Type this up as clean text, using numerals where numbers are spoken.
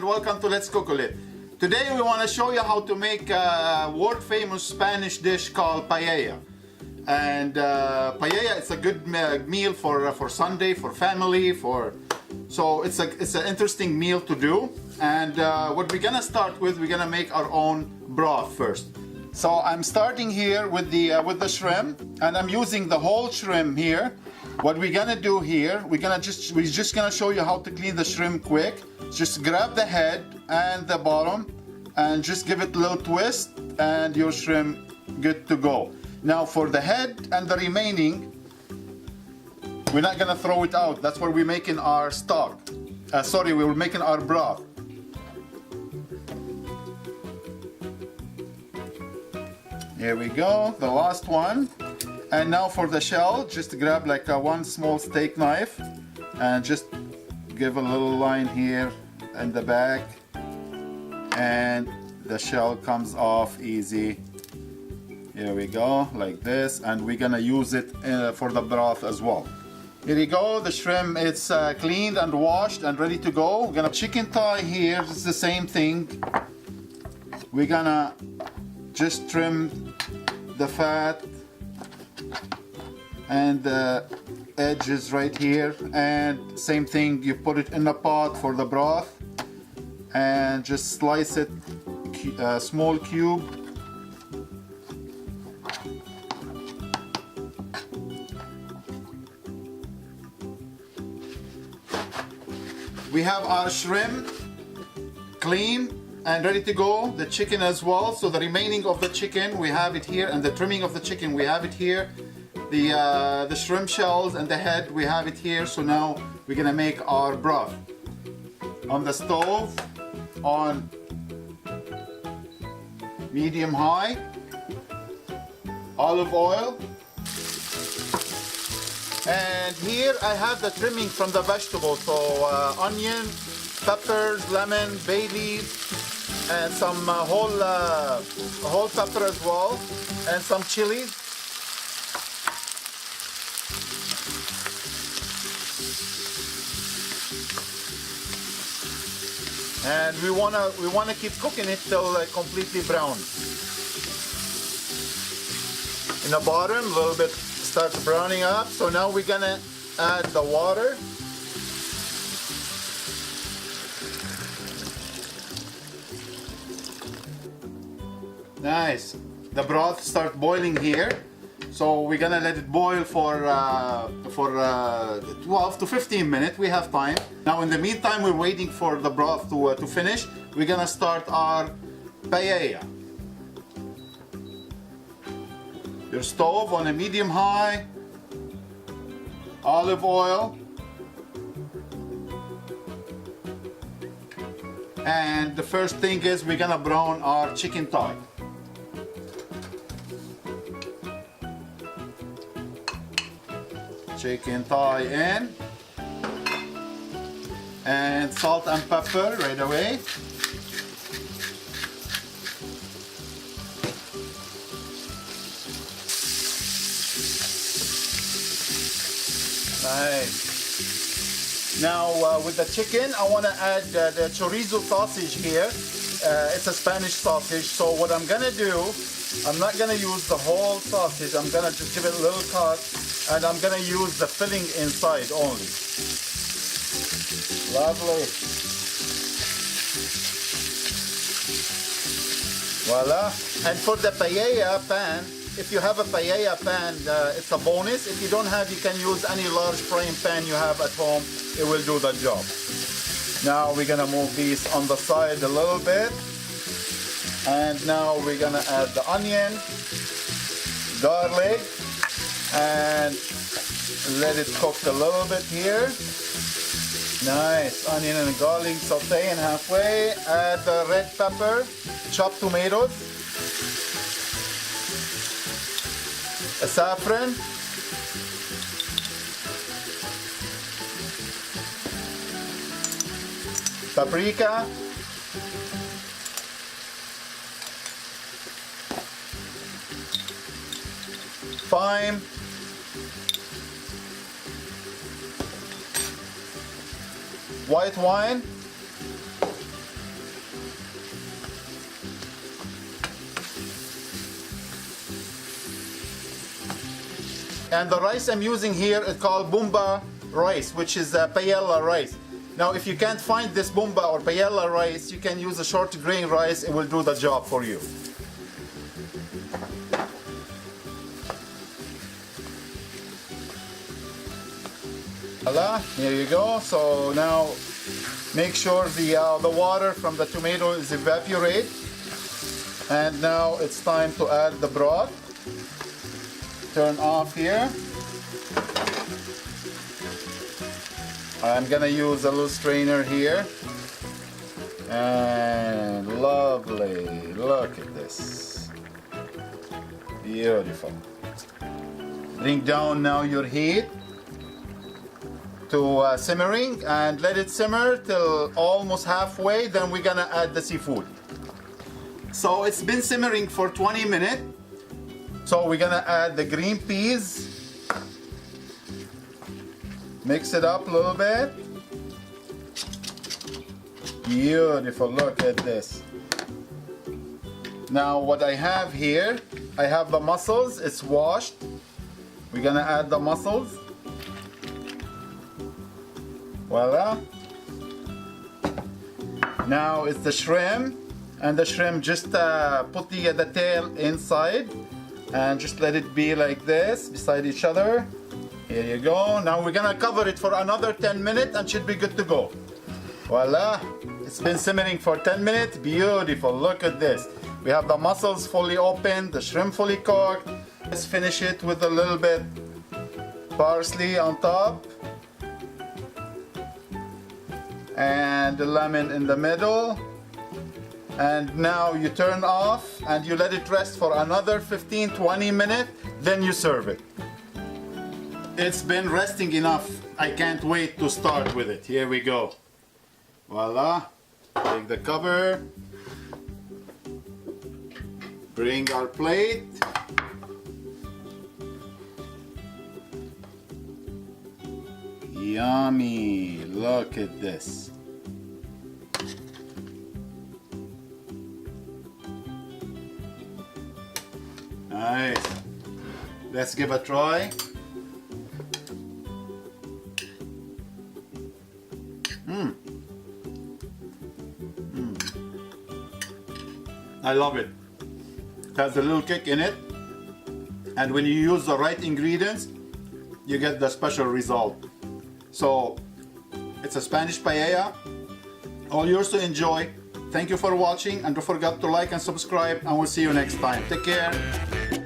and welcome to Letscookolet. Today we want to show you how to make a world famous Spanish dish called paella. And paella, it's a good meal for Sunday, for family, so it's an interesting meal to do. And what we're gonna start with, we're gonna make our own broth first. So I'm starting here with the shrimp, and I'm using the whole shrimp here. What we're gonna do here, we're just gonna show you how to clean the shrimp quick. Just grab the head and the bottom and just give it a little twist and your shrimp good to go. Now for the head and the remaining, we're not gonna throw it out. That's where we're making our stock. We're making our broth. Here we go, the last one. And now for the shell, just grab like one small steak knife and just give a little line here in the back, and the shell comes off easy. Here we go, like this, and we're gonna use it for the broth as well. Here you go, the shrimp, it's cleaned and washed and ready to go. We're gonna chicken thigh here, it's the same thing. We're gonna just trim the fat and the edges right here, and same thing, you put it in a pot for the broth and just slice it small cube. We have our shrimp clean and ready to go, the chicken as well. So the remaining of the chicken, we have it here, and the trimming of the chicken, we have it here. The shrimp shells and the head, we have it here. So now we're gonna make our broth. On the stove, on medium high, olive oil. And here I have the trimming from the vegetables, so onion, peppers, lemon, bay leaf, and some whole pepper as well, and some chilies. And we wanna keep cooking it till completely brown. In the bottom, a little bit starts browning up. So now we're gonna add the water. Nice. The broth starts boiling here. So we're gonna let it boil for 12 to 15 minutes. We have time. Now in the meantime, we're waiting for the broth to finish. We're gonna start our paella. Your stove on a medium high, olive oil, and the first thing is we're gonna brown our chicken thigh. Chicken thigh in, and salt and pepper right away. Nice. Now with the chicken, I want to add the chorizo sausage here. It's a Spanish sausage, so what I'm gonna do, I'm not gonna use the whole sausage. I'm gonna just give it a little cut, and I'm gonna use the filling inside only. Lovely. Voila. And for the paella pan, if you have a paella pan, it's a bonus. If you don't have, you can use any large frying pan you have at home. It will do the job. Now we're gonna move these on the side a little bit. And now we're gonna add the onion, garlic, and let it cook a little bit here. Nice, onion and garlic sauteing halfway. Add the red pepper, chopped tomatoes, a saffron, paprika, thyme, white wine, And the rice I'm using here is called Bumba rice, which is paella rice. Now, if you can't find this Bumba or paella rice, you can use a short grain rice. It will do the job for you. Voila, here you go. So now make sure the water from the tomato is evaporate. And now it's time to add the broth. Turn off here. I'm gonna use a little strainer here. And lovely, look at this. Beautiful. Bring down now your heat to simmering and let it simmer till almost halfway. Then we're gonna add the seafood. So it's been simmering for 20 minutes. So we're gonna add the green peas. Mix it up a little bit. Beautiful, look at this. Now what I have here, I have the mussels, it's washed. We're gonna add the mussels. Voila. Now it's the shrimp, and the shrimp just put the tail inside and just let it be like this beside each other. Here you go. Now we're gonna cover it for another 10 minutes and should be good to go. Voila. It's been simmering for 10 minutes. Beautiful. Look at this. We have the mussels fully open, the shrimp fully cooked. Let's finish it with a little bit parsley on top. And the lemon in the middle. And now you turn off and you let it rest for another 15-20 minutes, then you serve it. It's been resting enough. I can't wait to start with it. Here we go. Voila. Take the cover. Bring our plate. Yummy. Look at this. Nice. Let's give a try. I love it. It has a little kick in it. And when you use the right ingredients, you get the special result. So, it's a Spanish paella. All yours to enjoy. Thank you for watching, and don't forget to like and subscribe, and we'll see you next time. Take care.